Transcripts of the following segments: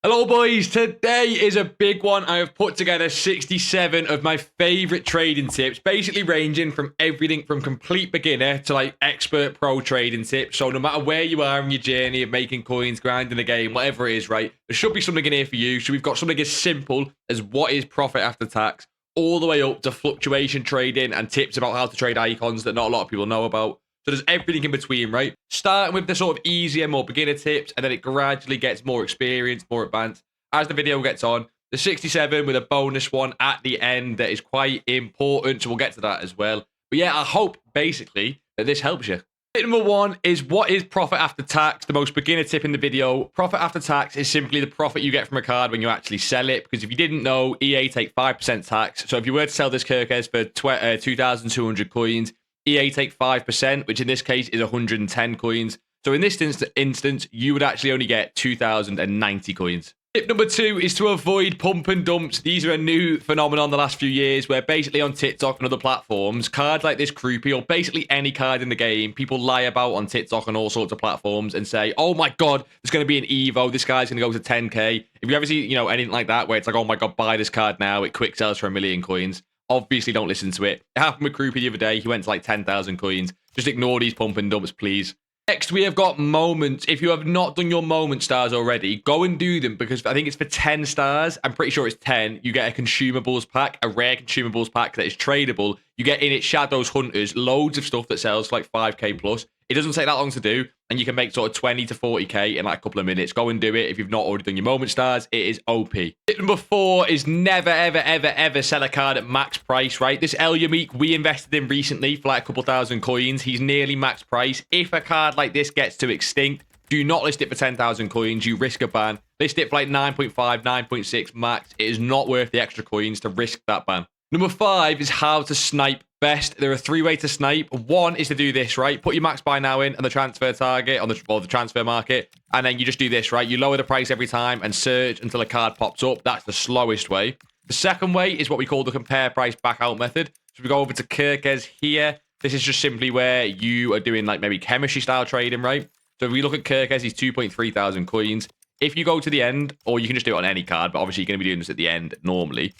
Hello boys, today is a big one. I have put together 67 of my favorite trading tips, basically ranging from everything from complete beginner to like expert pro trading tips. So no matter where you are in your journey of making coins, grinding the game, whatever it is, right, there should be something in here for you. So we've got something as simple as what is profit after tax, all the way up to fluctuation trading and tips about how to trade icons that not a lot of people know about. So there's everything in between, right? Starting with the sort of easier, more beginner tips, and then it gradually gets more experienced, more advanced. As the video gets on, the 67 with a bonus one at the end that is quite important, so we'll get to that as well. But yeah, I hope, basically, that this helps you. Tip number one is what is profit after tax, the most beginner tip in the video. Profit after tax is simply the profit you get from a card when you actually sell it, because if you didn't know, EA take 5% tax. So if you were to sell this Kirkez for 2,200 coins, EA take 5%, which in this case is 110 coins. So in this instance, you would actually only get 2,090 coins. Tip number two is to avoid pump and dumps. These are a new phenomenon the last few years where basically on TikTok and other platforms, cards like this Croupy or basically any card in the game, people lie about on TikTok and all sorts of platforms and say, oh my God, there's going to be an Evo. This guy's going to go to 10K. If you ever see, anything like that where it's like, oh my God, buy this card now. It quick sells for 1 million coins. Obviously, don't listen to it. It happened with Croupy the other day. He went to like 10,000 coins. Just ignore these pump and dumps, please. Next, we have got moments. If you have not done your moment stars already, go and do them because I think it's for 10 stars. I'm pretty sure it's 10. You get a consumables pack, a rare consumables pack that is tradable. You get in it Shadows, Hunters, loads of stuff that sells for like 5k plus. It doesn't take that long to do, and you can make sort of 20 to 40k in like a couple of minutes. Go and do it if you've not already done your moment stars. It is OP. Tip number 4 is never, ever, ever, ever sell a card at max price, right? This El Yamik we invested in recently for like a couple thousand coins. He's nearly max price. If a card like this gets to extinct, do not list it for 10,000 coins. You risk a ban. List it for like 9.5, 9.6 max. It is not worth the extra coins to risk that ban. Number 5 is how to snipe best. There are 3 ways to snipe. One is to do this, right? Put your max buy now in on the transfer target, on the transfer market, and then you just do this, right? You lower the price every time and search until a card pops up. That's the slowest way. The second way is what we call the compare price back out method. So we go over to Kirkez here. This is just simply where you are doing like maybe chemistry style trading, right? So if we look at Kirkez, he's 2.3 thousand coins. If you go to the end, or you can just do it on any card, but obviously you're going to be doing this at the end normally.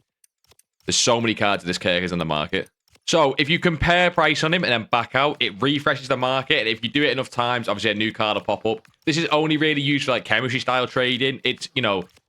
There's so many cards of this Kirkez on the market. So if you compare price on him and then back out, it refreshes the market. And if you do it enough times, obviously a new card will pop up. This is only really used for like chemistry style trading. It's,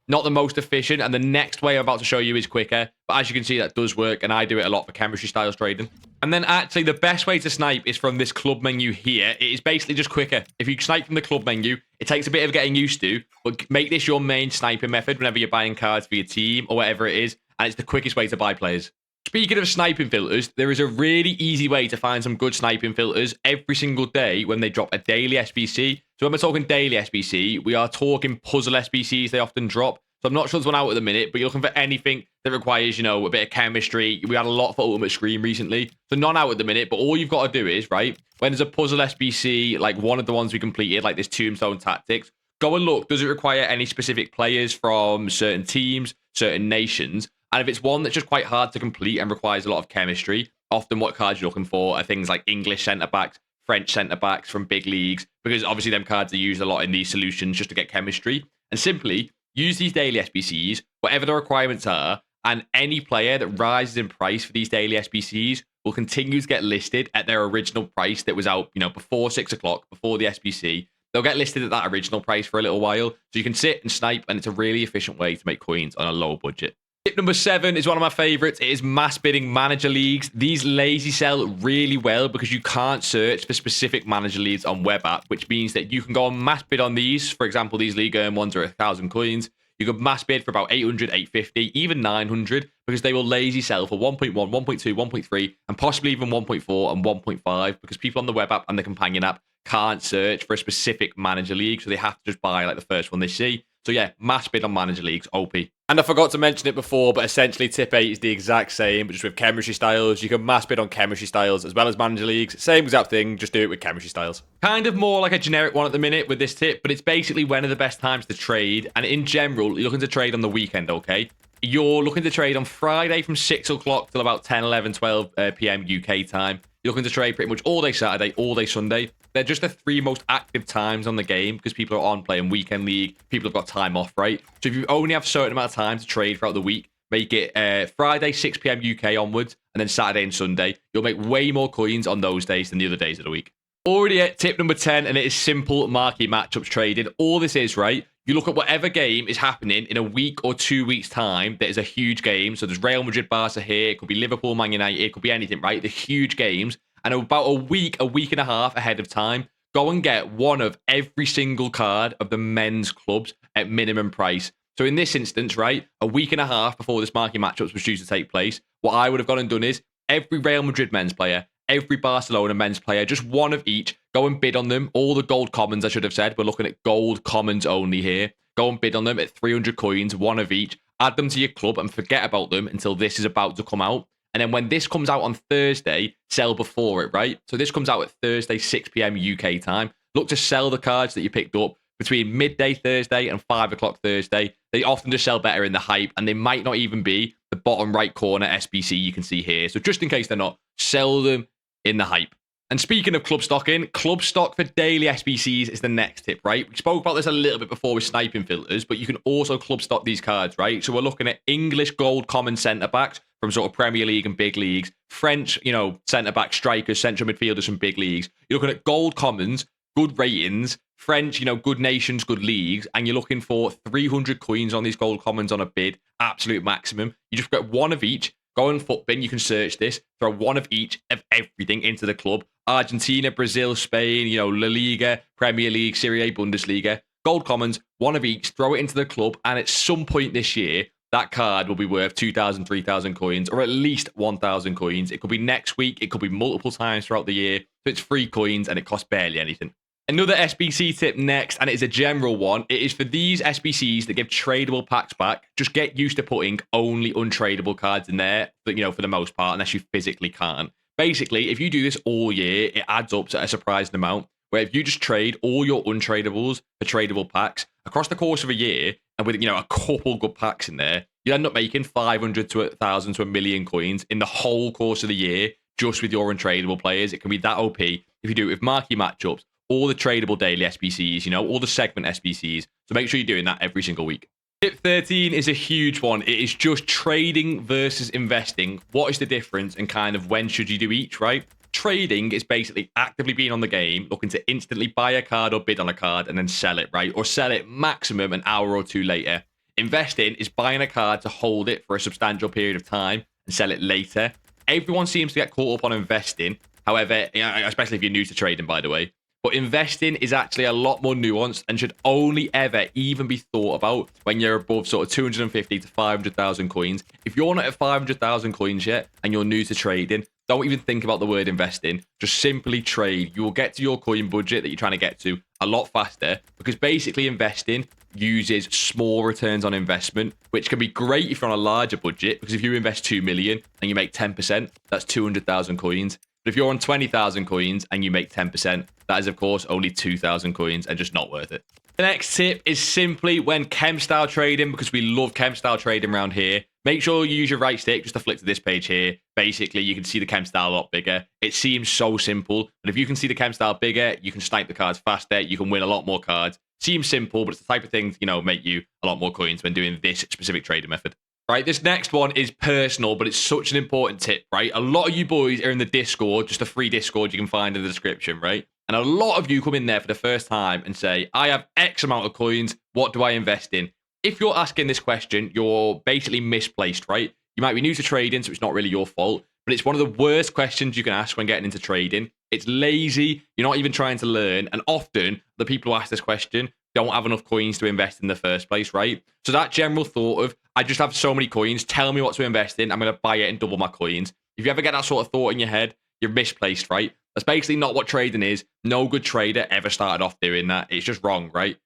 not the most efficient. And the next way I'm about to show you is quicker. But as you can see, that does work. And I do it a lot for chemistry styles trading. And then actually the best way to snipe is from this club menu here. It is basically just quicker. If you snipe from the club menu, it takes a bit of getting used to. But make this your main sniping method whenever you're buying cards for your team or whatever it is. And it's the quickest way to buy players. Speaking of sniping filters, there is a really easy way to find some good sniping filters every single day when they drop a daily SBC. So when we're talking daily SBC, we are talking puzzle SBCs they often drop. So I'm not sure there's one out at the minute, but you're looking for anything that requires, a bit of chemistry. We had a lot for Ultimate Scream recently. So none out at the minute, but all you've got to do is, right, when there's a puzzle SBC, like one of the ones we completed, like this Tombstone Tactics, go and look, does it require any specific players from certain teams, certain nations? And if it's one that's just quite hard to complete and requires a lot of chemistry, often what cards you're looking for are things like English centre-backs, French centre-backs from big leagues, because obviously them cards are used a lot in these solutions just to get chemistry. And simply use these daily SBCs, whatever the requirements are, and any player that rises in price for these daily SBCs will continue to get listed at their original price that was out, before 6 o'clock, before the SBC. They'll get listed at that original price for a little while, so you can sit and snipe, and it's a really efficient way to make coins on a low budget. Tip number 7 is one of my favorites. It is mass bidding manager leagues. These lazy sell really well because you can't search for specific manager leagues on web app, which means that you can go on mass bid on these. For example, these league earn ones are 1,000 coins. You can mass bid for about 800, 850, even 900 because they will lazy sell for 1.1, 1.2, 1.3, and possibly even 1.4 and 1.5 because people on the web app and the companion app can't search for a specific manager league, so they have to just buy like the first one they see. So yeah, mass bid on manager leagues, OP. And I forgot to mention it before, but essentially tip 8 is the exact same, but just with chemistry styles. You can mass bid on chemistry styles as well as manager leagues. Same exact thing, just do it with chemistry styles. Kind of more like a generic one at the minute with this tip, but it's basically when are the best times to trade. And in general, you're looking to trade on the weekend, okay? You're looking to trade on Friday from 6 o'clock till about 10, 11, 12 p.m. UK time. You're looking to trade pretty much all day Saturday, all day Sunday. they're just the 3 most active times on the game because people are on playing weekend league. People have got time off, right? So if you only have a certain amount of time to trade throughout the week, make it Friday, 6 p.m. UK onwards, and then Saturday and Sunday. You'll make way more coins on those days than the other days of the week. Already at tip number 10, and it is simple market matchups trading. All this is, right? You look at whatever game is happening in a week or 2 weeks' time that is a huge game. So there's Real Madrid, Barca here. It could be Liverpool, Man United. It could be anything, right? The huge weeks. And about a week and a half ahead of time, go and get one of every single card of the men's clubs at minimum price. So in this instance, right, a week and a half before this market matchups was due to take place, what I would have gone and done is every Real Madrid men's player, every Barcelona men's player, just one of each, go and bid on them. All the gold commons, I should have said. We're looking at gold commons only here. Go and bid on them at 300 coins, one of each. Add them to your club and forget about them until this is about to come out. And then when this comes out on Thursday, sell before it, right? So this comes out at Thursday, 6 p.m. UK time. Look to sell the cards that you picked up between midday Thursday and 5 o'clock Thursday. They often just sell better in the hype, and they might not even be the bottom right corner SBC you can see here. So just in case they're not, sell them in the hype. And speaking of club stocking, club stock for daily SBCs is the next tip, right? We spoke about this a little bit before with sniping filters, but you can also club stock these cards, right? So we're looking at English gold common centre backs from sort of Premier League and big leagues, French, centre back strikers, central midfielders from big leagues. You're looking at gold commons, good ratings, French, good nations, good leagues, and you're looking for 300 coins on these gold commons on a bid, absolute maximum. You just get one of each. Go on Footbin, you can search this, throw one of each of everything into the club. Argentina, Brazil, Spain, La Liga, Premier League, Serie A, Bundesliga. Gold commons, one of each, throw it into the club, and at some point this year, that card will be worth 2,000, 3,000 coins, or at least 1,000 coins. It could be next week, it could be multiple times throughout the year. So it's free coins, and it costs barely anything. Another SBC tip next, and it is a general one. It is for these SBCs that give tradable packs back. Just get used to putting only untradeable cards in there, but, for the most part, unless you physically can't. Basically, if you do this all year, it adds up to a surprising amount, where if you just trade all your untradables for tradable packs across the course of a year, and with, a couple good packs in there, you end up making 500 to 1,000 to 1,000,000 coins in the whole course of the year, just with your untradable players. It can be that OP if you do it with marquee matchups, all the tradable daily SBCs, all the segment SBCs. So make sure you're doing that every single week. Tip 13 is a huge one. It is just trading versus investing. What is the difference and kind of when should you do each, right? Trading is basically actively being on the game, looking to instantly buy a card or bid on a card and then sell it, right? Or sell it maximum an hour or two later. Investing is buying a card to hold it for a substantial period of time and sell it later. Everyone seems to get caught up on investing. However, especially if you're new to trading, by the way. But investing is actually a lot more nuanced and should only ever even be thought about when you're above sort of 250 to 500,000 coins. If you're not at 500,000 coins yet and you're new to trading, don't even think about the word investing. Just simply trade. You will get to your coin budget that you're trying to get to a lot faster, because basically investing uses small returns on investment, which can be great if you're on a larger budget, because if you invest 2 million and you make 10%, that's 200,000 coins. But if you're on 20,000 coins and you make 10%, that is, of course, only 2,000 coins and just not worth it. The next tip is simply when chem style trading, because we love chem style trading around here. Make sure you use your right stick just to flick to this page here. Basically, you can see the chem style a lot bigger. It seems so simple, but if you can see the chem style bigger, you can snipe the cards faster. You can win a lot more cards. Seems simple, but it's the type of thing, make you a lot more coins when doing this specific trading method. Right, this next one is personal, but it's such an important tip, right? A lot of you boys are in the Discord, just a free Discord you can find in the description, right? And a lot of you come in there for the first time and say, I have X amount of coins, what do I invest in? If you're asking this question, you're basically misplaced, right? You might be new to trading, so it's not really your fault, but it's one of the worst questions you can ask when getting into trading. It's lazy, you're not even trying to learn, and often the people who ask this question don't have enough coins to invest in the first place, right? So that general thought of, I just have so many coins, tell me what to invest in, I'm going to buy it and double my coins. If you ever get that sort of thought in your head, you're misplaced, right? That's basically not what trading is. No good trader ever started off doing that. It's just wrong, right?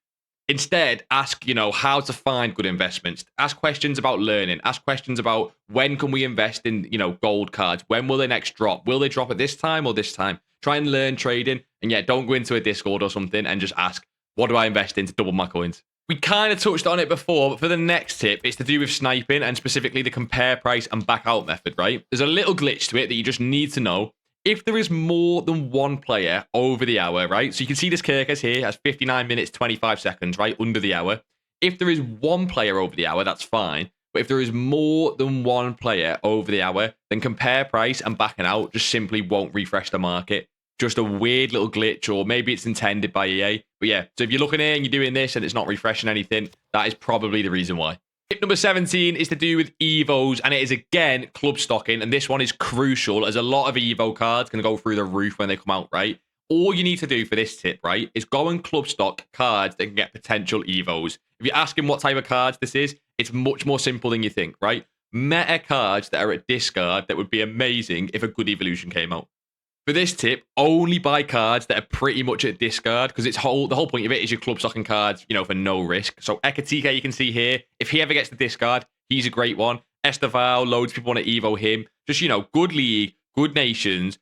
Instead, ask, how to find good investments. Ask questions about learning. Ask questions about when can we invest in, gold cards? When will they next drop? Will they drop at this time or this time? Try and learn trading. And don't go into a Discord or something and just ask, what do I invest in to double my coins? We kind of touched on it before, but for the next tip, it's to do with sniping and specifically the compare price and back out method, right? There's a little glitch to it that you just need to know. If there is more than one player over the hour, right? So you can see this Kirkes here has 59 minutes, 25 seconds, right? Under the hour. If there is one player over the hour, that's fine. But if there is more than one player over the hour, then compare price and backing out just simply won't refresh the market. Just a weird little glitch, or maybe it's intended by EA. But yeah, so if you're looking here and you're doing this and it's not refreshing anything, that is probably the reason why. Tip number 17 is to do with Evos, and it is again club stocking, and this one is crucial as a lot of Evo cards can go through the roof when they come out, right? All you need to do for this tip, right, is go and club stock cards that can get potential Evos. If you're asking what type of cards this is, it's much more simple than you think, right? Meta cards that are at discard that would be amazing if a good evolution came out. For this tip, only buy cards that are pretty much at discard, because the whole point of it is your club stocking cards, for no risk. So Ekatike, you can see here, if he ever gets the discard, he's a great one. Esteval, loads of people want to Evo him. Just, good league, good nations,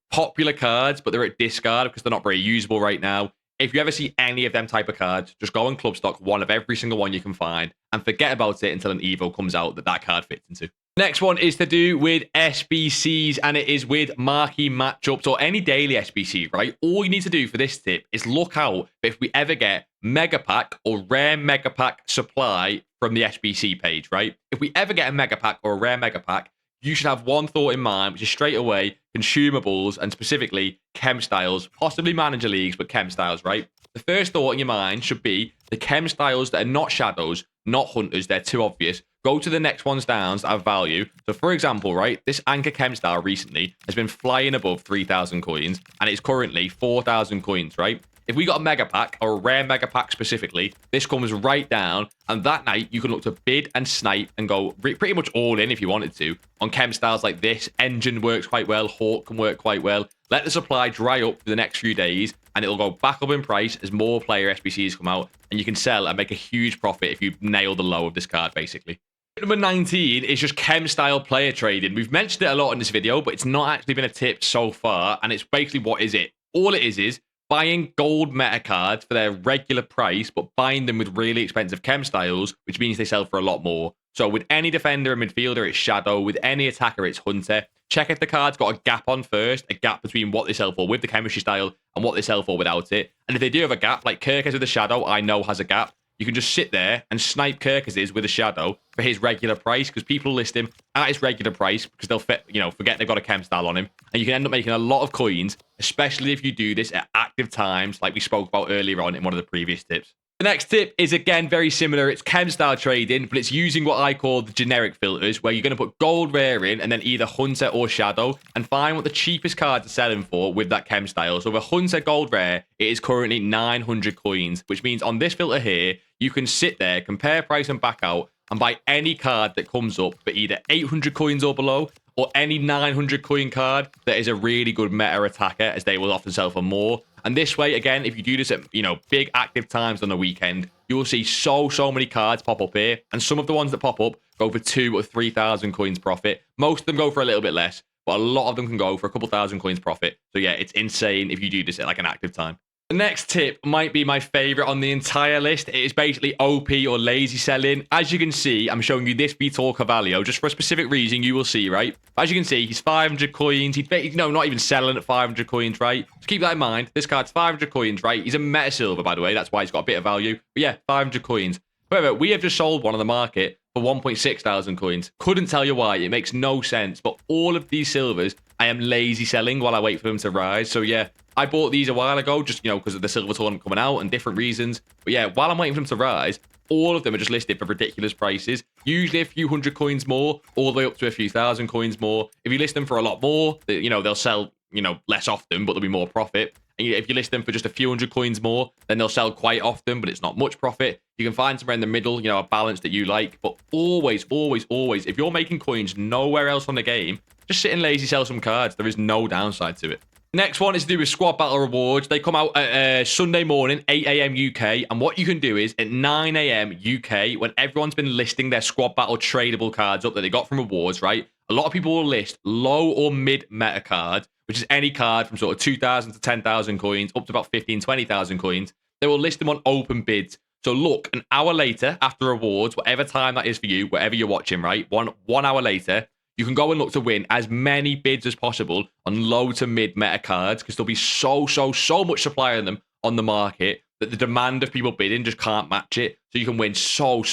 popular cards, but they're at discard because they're not very usable right now. If you ever see any of them type of cards, just go and club stock one of every single one you can find and forget about it until an Evo comes out that card fits into. Next one is to do with SBCs, and it is with marquee matchups or any daily SBC, right? All you need to do for this tip is look out if we ever get Mega Pack or Rare Mega Pack supply from the SBC page, right? If we ever get a Mega Pack or a Rare Mega Pack, you should have one thought in mind, which is straight away consumables and specifically chem styles, possibly manager leagues, but chem styles, right? The first thought in your mind should be the chem styles that are not shadows, not hunters, they're too obvious. Go to the next ones down that have value. So, for example, right, this Anchor Chem style recently has been flying above 3,000 coins, and it's currently 4,000 coins, right? If we got a Mega Pack, or a Rare Mega Pack specifically, this comes right down, and that night you can look to bid and snipe and go pretty much all in if you wanted to on chem styles like this. Engine works quite well, Hawk can work quite well. Let the supply dry up for the next few days, and it'll go back up in price as more player SBCs come out, and you can sell and make a huge profit if you nail the low of this card, basically. Number 19 is just chem style player trading. We've mentioned it a lot in this video, but it's not actually been a tip so far, and it's basically what is it? All it is buying gold meta cards for their regular price, but buying them with really expensive chem styles, which means they sell for a lot more. So with any defender and midfielder, it's Shadow. With any attacker, it's Hunter. Check if the card's got a gap on first, a gap between what they sell for with the chemistry style and what they sell for without it. And if they do have a gap, like Kirkes with the Shadow, I know has a gap, you can just sit there and snipe Kirkes with a Shadow for his regular price, because people list him at his regular price because they'll forget they've got a chem style on him, and you can end up making a lot of coins, especially if you do this at active times like we spoke about earlier on in one of the previous tips. The next tip is, again, very similar. It's chem style trading, but it's using what I call the generic filters, where you're going to put gold rare in and then either Hunter or Shadow and find what the cheapest cards are selling for with that chem style. So with a Hunter gold rare, it is currently 900 coins, which means on this filter here, you can sit there, compare price and back out, and buy any card that comes up for either 800 coins or below, or any 900 coin card that is a really good meta attacker, as they will often sell for more. And this way, again, if you do this at, big active times on the weekend, you will see so many cards pop up here. And some of the ones that pop up go for 2,000 or 3,000 coins profit. Most of them go for a little bit less, but a lot of them can go for a couple thousand coins profit. So yeah, it's insane if you do this at like an active time. The next tip might be my favorite on the entire list. It is basically OP or lazy selling. As you can see, I'm showing you this Vitor Carvalho just for a specific reason. You will see, right? As you can see, he's 500 coins. He's not even selling at 500 coins, right? So keep that in mind. This card's 500 coins, right? He's a meta silver, by the way. That's why he's got a bit of value. But yeah, 500 coins. However, we have just sold one on the market for 1.6 thousand coins. Couldn't tell you why. It makes no sense. But all of these silvers, I am lazy selling while I wait for them to rise. So yeah, I bought these a while ago just, because of the silver tournament coming out and different reasons. But yeah, while I'm waiting for them to rise, all of them are just listed for ridiculous prices. Usually a few hundred coins more, all the way up to a few thousand coins more. If you list them for a lot more, they'll sell, less often, but there'll be more profit. And if you list them for just a few hundred coins more, then they'll sell quite often, but it's not much profit. You can find somewhere in the middle, a balance that you like. But always, if you're making coins nowhere else on the game, just sit and lazy sell some cards. There is no downside to it. Next one is to do with squad battle rewards. They come out at Sunday morning, 8 a.m. UK. And what you can do is at 9 a.m. UK, when everyone's been listing their squad battle tradable cards up that they got from rewards, right? A lot of people will list low or mid meta cards, which is any card from sort of 2,000 to 10,000 coins, up to about 15, 20,000 coins. They will list them on open bids. So look, an hour later after rewards, whatever time that is for you, wherever you're watching, right? One hour later, you can go and look to win as many bids as possible on low to mid meta cards because there'll be so much supply of them on the market that the demand of people bidding just can't match it. So you can win so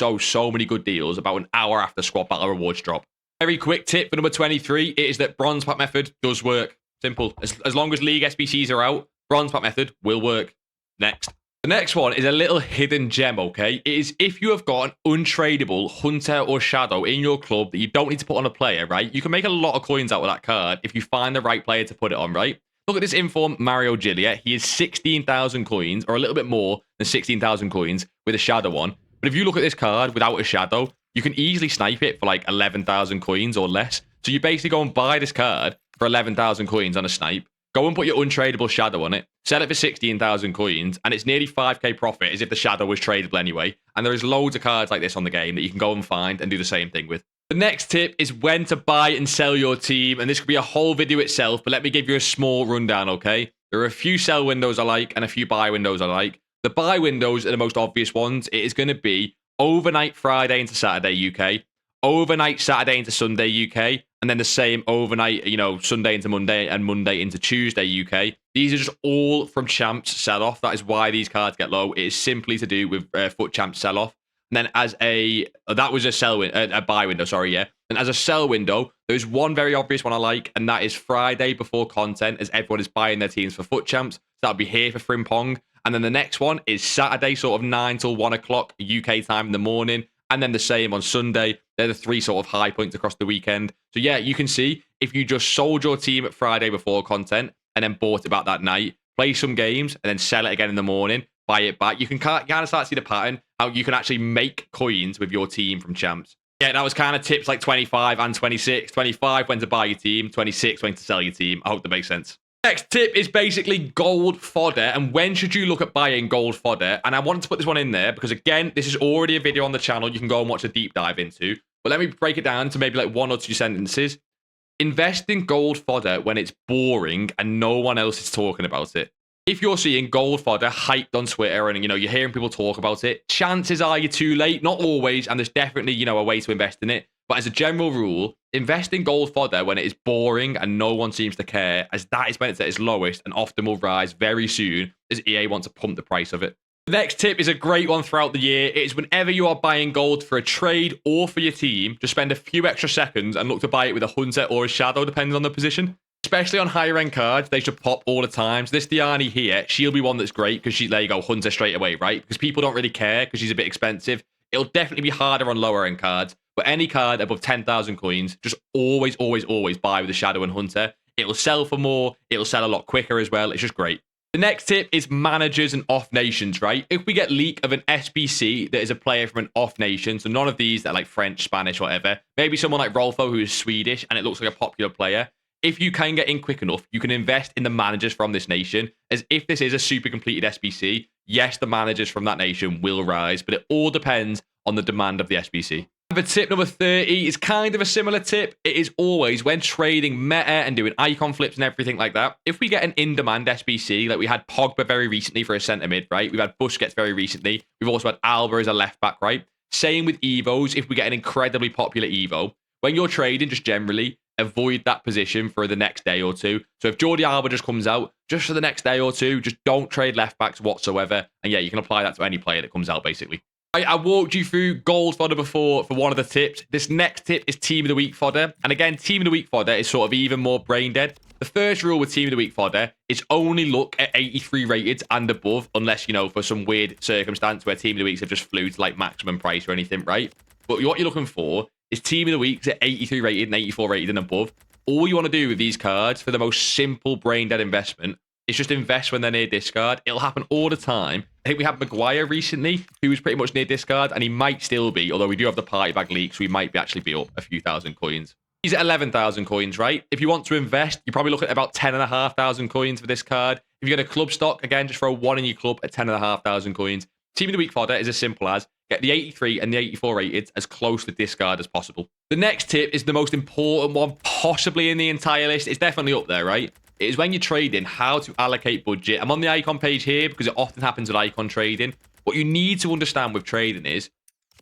many good deals about an hour after squad battle rewards drop. Very quick tip for number 23 is that bronze pack method does work. Simple. As long as league SBCs are out, bronze pack method will work. Next. The next one is a little hidden gem, okay? It is if you have got an untradeable hunter or shadow in your club that you don't need to put on a player, right? You can make a lot of coins out of that card if you find the right player to put it on, right? Look at this inform Mario Gillier. He is 16,000 coins, or a little bit more than 16,000 coins with a shadow on. But if you look at this card without a shadow, you can easily snipe it for like 11,000 coins or less. So you basically go and buy this card for 11,000 coins on a snipe. Go and put your untradeable shadow on it. Sell it for 16,000 coins. And it's nearly 5k profit as if the shadow was tradable anyway. And there is loads of cards like this on the game that you can go and find and do the same thing with. The next tip is when to buy and sell your team. And this could be a whole video itself, but let me give you a small rundown, okay? There are a few sell windows I like and a few buy windows I like. The buy windows are the most obvious ones. It is going to be overnight Friday into Saturday UK, overnight Saturday into Sunday UK, and then the same overnight, Sunday into Monday and Monday into Tuesday UK. These are just all from Champs sell-off. That is why these cards get low. It is simply to do with FUT Champs sell-off. And then that was a buy window, sorry, yeah. And as a sell window, there's one very obvious one I like, and that is Friday before content, as everyone is buying their teams for FUT Champs. So that'll be here for Frimpong. And then the next one is Saturday, sort of 9 till 1 o'clock UK time in the morning. And then the same on Sunday. They're the three sort of high points across the weekend. So yeah, you can see if you just sold your team at Friday before content and then bought it back that night, play some games and then sell it again in the morning, buy it back. You can kind of start to see the pattern, how you can actually make coins with your team from Champs. Yeah, that was kind of tips like 25 and 26. 25 when to buy your team, 26 when to sell your team. I hope that makes sense. Next tip is basically gold fodder, and when should you look at buying gold fodder? And I wanted to put this one in there because, again, this is already a video on the channel you can go and watch a deep dive into. But let me break it down to maybe like 1 or 2 sentences. Invest in gold fodder when it's boring and no one else is talking about it. If you're seeing gold fodder hyped on Twitter and, you're hearing people talk about it, chances are you're too late. Not always, and there's definitely, a way to invest in it. But as a general rule, invest in gold fodder when it is boring and no one seems to care, as that is when it's at its lowest and often will rise very soon as EA wants to pump the price of it. The next tip is a great one throughout the year. It is whenever you are buying gold for a trade or for your team, just spend a few extra seconds and look to buy it with a hunter or a shadow, depending on the position. Especially on higher end cards, they should pop all the time. So this Diani here, she'll be one that's great because there you go, hunter straight away, right? Because people don't really care because she's a bit expensive. It'll definitely be harder on lower end cards. But any card above 10,000 coins, just always buy with the Shadow and Hunter. It'll sell for more. It'll sell a lot quicker as well. It's just great. The next tip is managers and off nations, right? If we get leak of an SBC that is a player from an off nation, so none of these that are like French, Spanish, whatever, maybe someone like Rolfo who is Swedish and it looks like a popular player. If you can get in quick enough, you can invest in the managers from this nation, as if this is a super completed SBC, yes, the managers from that nation will rise, but it all depends on the demand of the SBC. For tip number 30 is kind of a similar tip. It is always when trading meta and doing icon flips and everything like that. If we get an in-demand SBC, like we had Pogba very recently for a centre mid, right? We've had Busquets very recently. We've also had Alba as a left back, right? Same with Evos. If we get an incredibly popular Evo, when you're trading, just generally avoid that position for the next day or two. So if Jordi Alba just comes out, just for the next day or two, just don't trade left backs whatsoever. And yeah, you can apply that to any player that comes out, basically. I walked you through gold fodder before for one of the tips. This next tip is team of the week fodder. And again, team of the week fodder is sort of even more brain dead. The first rule with team of the week fodder is only look at 83 rated and above, unless, for some weird circumstance where team of the weeks have just flew to like maximum price or anything, right? But what you're looking for is team of the weeks at 83 rated and 84 rated and above. All you want to do with these cards for the most simple brain dead investment is just invest when they're near discard. It'll happen all the time. I think we had Maguire recently, who was pretty much near discard, and he might still be, although we do have the party bag leak, so we might actually be up a few thousand coins. He's at 11,000 coins, right? If you want to invest, you're probably looking at about 10,500 coins for this card. If you get a club stock, again, just throw one in your club at 10,500 coins. Team of the week fodder is as simple as get the 83 and the 84 rated as close to discard as possible. The next tip is the most important one possibly in the entire list. It's definitely up there, right? It is when you're trading, how to allocate budget. I'm on the icon page here because it often happens with icon trading. What you need to understand with trading is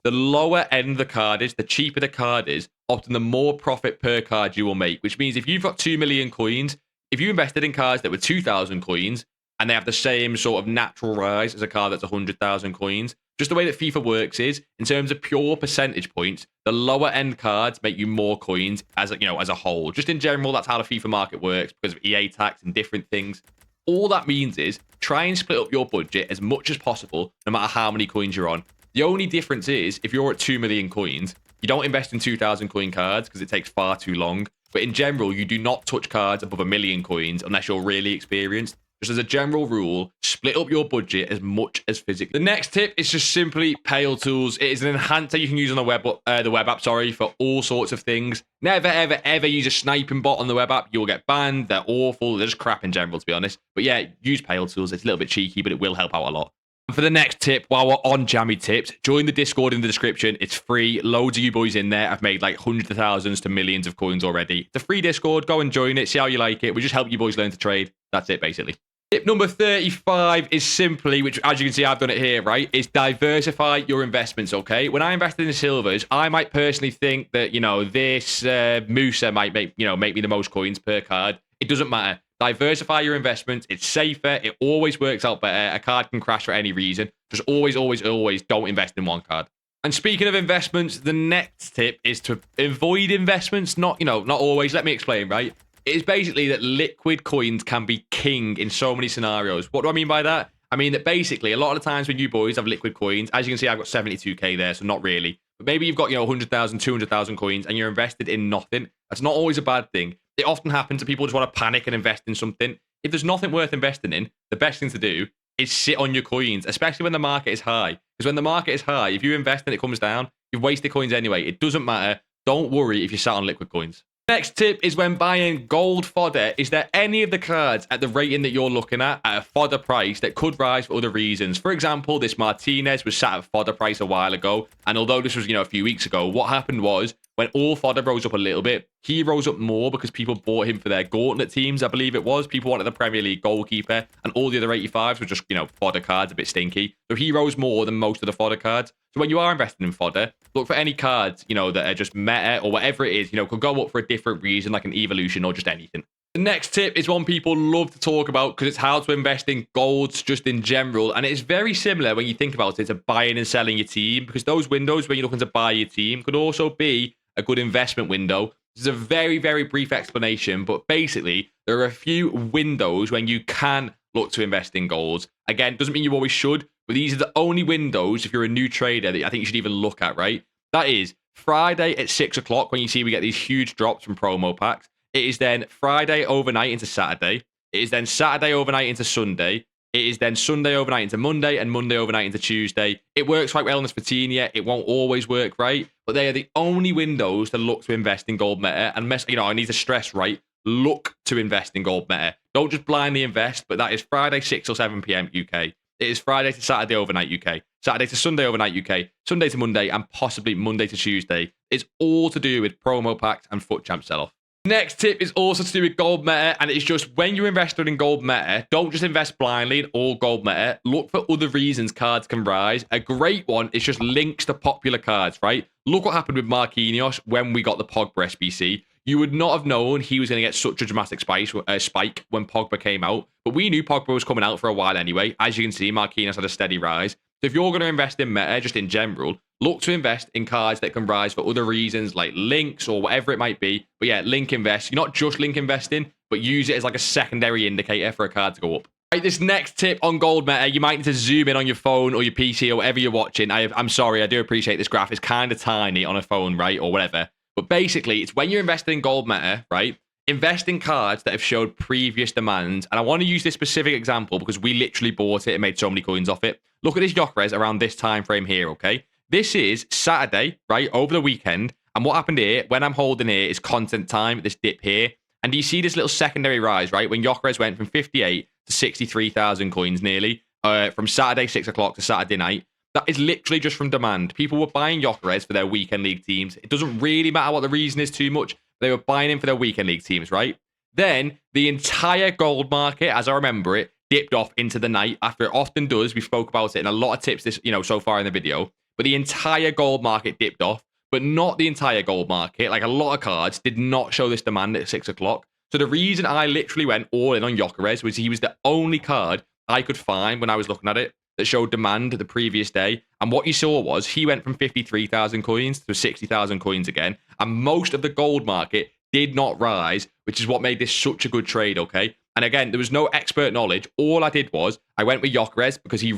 the lower end the card is, the cheaper the card is, often the more profit per card you will make, which means if you've got 2 million coins, if you invested in cards that were 2,000 coins and they have the same sort of natural rise as a card that's 100,000 coins, just the way that FIFA works is, in terms of pure percentage points, the lower end cards make you more coins as a whole. Just in general, that's how the FIFA market works because of EA tax and different things. All that means is try and split up your budget as much as possible, no matter how many coins you're on. The only difference is if you're at 2 million coins, you don't invest in 2,000 coin cards because it takes far too long. But in general, you do not touch cards above 1 million coins unless you're really experienced. Just as a general rule, split up your budget as much as physically. The next tip is just simply payout tools. It is an enhancer you can use on the web app, for all sorts of things. Never, ever, ever use a sniping bot on the web app. You'll get banned. They're awful. They're just crap in general, to be honest. But yeah, use payout tools. It's a little bit cheeky, but it will help out a lot. And for the next tip, while we're on jammy tips, join the Discord in the description. It's free. Loads of you boys in there. I've made like hundreds of thousands to millions of coins already. It's a free Discord. Go and join it. See how you like it. We just help you boys learn to trade. That's it, basically. Tip number 35 is simply, which as you can see, I've done it here, right? Is diversify your investments, okay? When I invested in silvers, I might personally think that, this Musa might make me the most coins per card. It doesn't matter. Diversify your investments. It's safer. It always works out better. A card can crash for any reason. Just always, always, always don't invest in one card. And speaking of investments, the next tip is to avoid investments. Not always. Let me explain, right? It is basically that liquid coins can be king in so many scenarios. What do I mean by that? I mean that basically a lot of the times when you boys have liquid coins, as you can see, I've got 72k there, so not really. But maybe you've got, 100,000, 200,000 coins and you're invested in nothing. That's not always a bad thing. It often happens that people just want to panic and invest in something. If there's nothing worth investing in, the best thing to do is sit on your coins, especially when the market is high. Because when the market is high, if you invest and it comes down, you've wasted coins anyway. It doesn't matter. Don't worry if you sat on liquid coins. Next tip is when buying gold fodder, is there any of the cards at the rating that you're looking at a fodder price that could rise for other reasons? For example, this Martinez was sat at fodder price a while ago. And although this was, a few weeks ago, what happened was when all fodder rose up a little bit, he rose up more because people bought him for their gauntlet teams, I believe it was. People wanted the Premier League goalkeeper and all the other 85s were just, fodder cards, a bit stinky. So he rose more than most of the fodder cards. So when you are investing in fodder, look for any cards, that are just meta or whatever it is, could go up for a different reason, like an evolution or just anything. The next tip is one people love to talk about because it's how to invest in golds just in general. And it's very similar when you think about it to buying and selling your team, because those windows when you're looking to buy your team could also be a good investment window. This is a very, very brief explanation, but basically there are a few windows when you can look to invest in golds. Again, doesn't mean you always should, but these are the only windows, if you're a new trader, that I think you should even look at, right? That is Friday at 6 o'clock when you see we get these huge drops from promo packs. It is then Friday overnight into Saturday. It is then Saturday overnight into Sunday. It is then Sunday overnight into Monday and Monday overnight into Tuesday. It works quite well in the Spatinia. It won't always work right, but they are the only windows to look to invest in gold meta. And I need to stress, right? Look to invest in gold meta. Don't just blindly invest, but that is Friday 6 or 7 p.m. UK. It is Friday to Saturday overnight UK, Saturday to Sunday overnight UK, Sunday to Monday, and possibly Monday to Tuesday. It's all to do with promo packs and FUT Champs sell-off. Next tip is also to do with gold meta, and it's just when you're invested in gold meta, don't just invest blindly in all gold meta. Look for other reasons cards can rise. A great one is just links to popular cards, right? Look what happened with Marquinhos when we got the Pogba SBC. You would not have known he was going to get such a dramatic spike when Pogba came out, but we knew Pogba was coming out for a while anyway. As you can see, Marquinhos had a steady rise. So if you're going to invest in meta, just in general, look to invest in cards that can rise for other reasons, like links or whatever it might be. But yeah, link invest. You're not just link investing, but use it as like a secondary indicator for a card to go up. Right, this next tip on gold meta, you might need to zoom in on your phone or your PC or whatever you're watching. I'm sorry, I do appreciate this graph. It's kind of tiny on a phone, right, or whatever. But basically, it's when you're investing in gold meta, right? Invest in cards that have showed previous demands. And I want to use this specific example because we literally bought it and made so many coins off it. Look at this Gyökeres around this time frame here, okay? This is Saturday, right, over the weekend. And what happened here, when I'm holding here, is content time, this dip here. And do you see this little secondary rise, right? When Gyökeres went from 58 to 63,000 coins nearly, from Saturday 6 o'clock to Saturday night. That is literally just from demand. People were buying Gyökeres for their weekend league teams. It doesn't really matter what the reason is too much. They were buying him for their weekend league teams, right? Then the entire gold market, as I remember it, dipped off into the night after it often does. We spoke about it in a lot of tips this, so far in the video. but the entire gold market dipped off, but not the entire gold market. Like a lot of cards did not show this demand at 6 o'clock. So the reason I literally went all in on Gyökeres was he was the only card I could find when I was looking at it that showed demand the previous day. And what you saw was he went from 53,000 coins to 60,000 coins again. And most of the gold market did not rise, which is what made this such a good trade, okay? And again, there was no expert knowledge. All I did was I went with Gyökeres because he,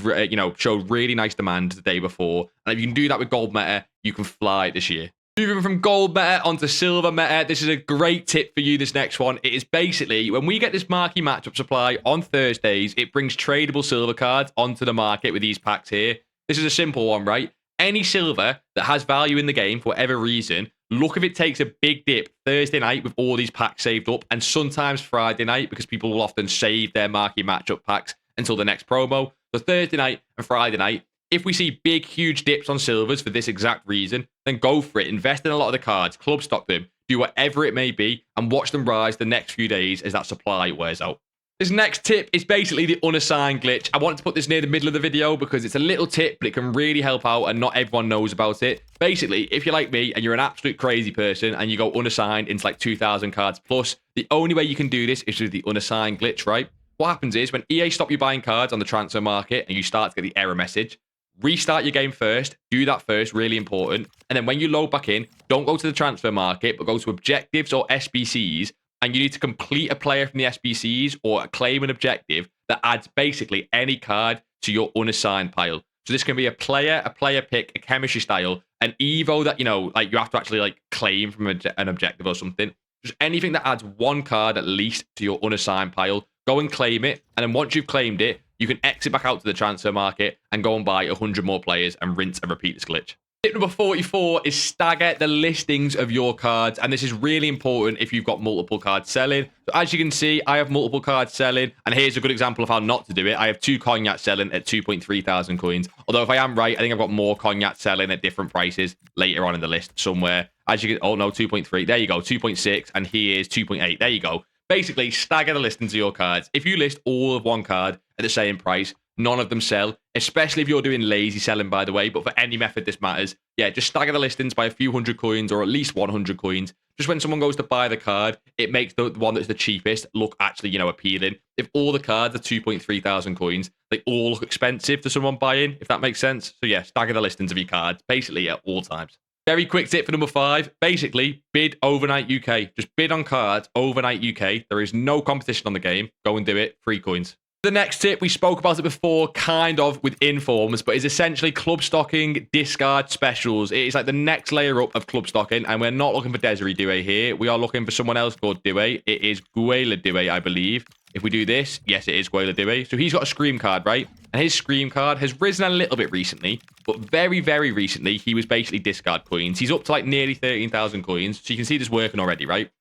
showed really nice demand the day before. And if you can do that with gold meta, you can fly this year. Moving from gold meta onto silver meta, this is a great tip for you, this next one. It is basically, when we get this marquee matchup supply on Thursdays, it brings tradable silver cards onto the market with these packs here. This is a simple one, right? Any silver that has value in the game for whatever reason, look if it takes a big dip Thursday night with all these packs saved up, and sometimes Friday night because people will often save their marquee matchup packs until the next promo. So Thursday night and Friday night, if we see big, huge dips on silvers for this exact reason, then go for it. Invest in a lot of the cards, club stock them, do whatever it may be, and watch them rise the next few days as that supply wears out. This next tip is basically the unassigned glitch. I wanted to put this near the middle of the video because it's a little tip, but it can really help out and not everyone knows about it. Basically, if you're like me and you're an absolute crazy person and you go unassigned into like 2,000 cards plus, the only way you can do this is with the unassigned glitch, right? What happens is when EA stop you buying cards on the transfer market and you start to get the error message, restart your game first, do that first, really important. And then when you load back in, don't go to the transfer market, but go to objectives or SBCs, and you need to complete a player from the SBCs or claim an objective that adds basically any card to your unassigned pile. So this can be a player pick, a chemistry style, an Evo that, you have to actually claim from an objective or something. Just anything that adds one card at least to your unassigned pile, go and claim it. And then once you've claimed it, you can exit back out to the transfer market and go and buy 100 more players and rinse and repeat this glitch. Tip number 44 is stagger the listings of your cards. And this is really important if you've got multiple cards selling. So as you can see, I have multiple cards selling. And here's a good example of how not to do it. I have 2 cognac selling at 2.3 thousand coins. Although if I am right, I think I've got more cognac selling at different prices later on in the list somewhere. As you can, oh no, 2.3. There you go, 2.6. And here's 2.8. There you go. Basically, stagger the listings of your cards. If you list all of one card at the same price, none of them sell, especially if you're doing lazy selling, by the way. But for any method, this matters. Yeah, just stagger the listings by a few hundred coins or at least 100 coins. Just when someone goes to buy the card, it makes the one that's the cheapest look actually, appealing. If all the cards are 2.3 thousand coins, they all look expensive to someone buying, if that makes sense. So yeah, stagger the listings of your cards, basically at all times. Very quick tip for number 5. Basically, bid overnight UK. Just bid on cards overnight UK. There is no competition on the game. Go and do it. Free coins. The next tip, we spoke about it before, kind of with informs, but is essentially club stocking discard specials. It is like the next layer up of club stocking, and we're not looking for Desiree Doué here. We are looking for someone else called Doué. It is Guela Doué, I believe. If we do this, yes, it is Guela Doué. So he's got a Scream card, right? And his Scream card has risen a little bit recently, but very, very recently, he was basically discard coins. He's up to like nearly 13,000 coins. So you can see this working already, right?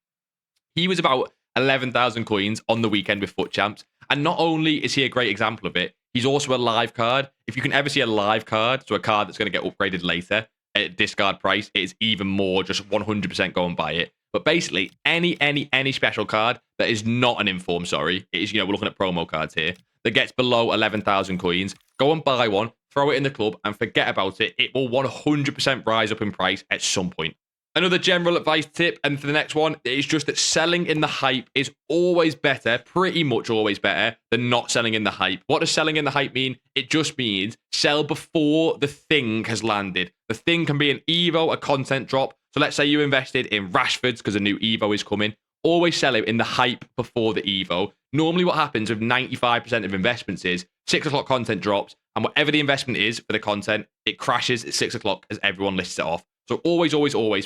He was about 11,000 coins on the weekend with FUT Champs. And not only is he a great example of it, he's also a live card. If you can ever see a live card, so a card that's going to get upgraded later at discard price, it is even more, just 100% go and buy it. But basically, any special card that is not an inform, sorry, it is, we're looking at promo cards here, that gets below 11,000 coins, go and buy one, throw it in the club, and forget about it. It will 100% rise up in price at some point. Another general advice tip, and for the next one, is just that selling in the hype is always better, pretty much always better, than not selling in the hype. What does selling in the hype mean? It just means sell before the thing has landed. The thing can be an Evo, a content drop. So let's say you invested in Rashford's because a new Evo is coming. Always sell it in the hype before the Evo. Normally what happens with 95% of investments is 6 o'clock content drops, and whatever the investment is for the content, it crashes at 6 o'clock as everyone lists it off. So always,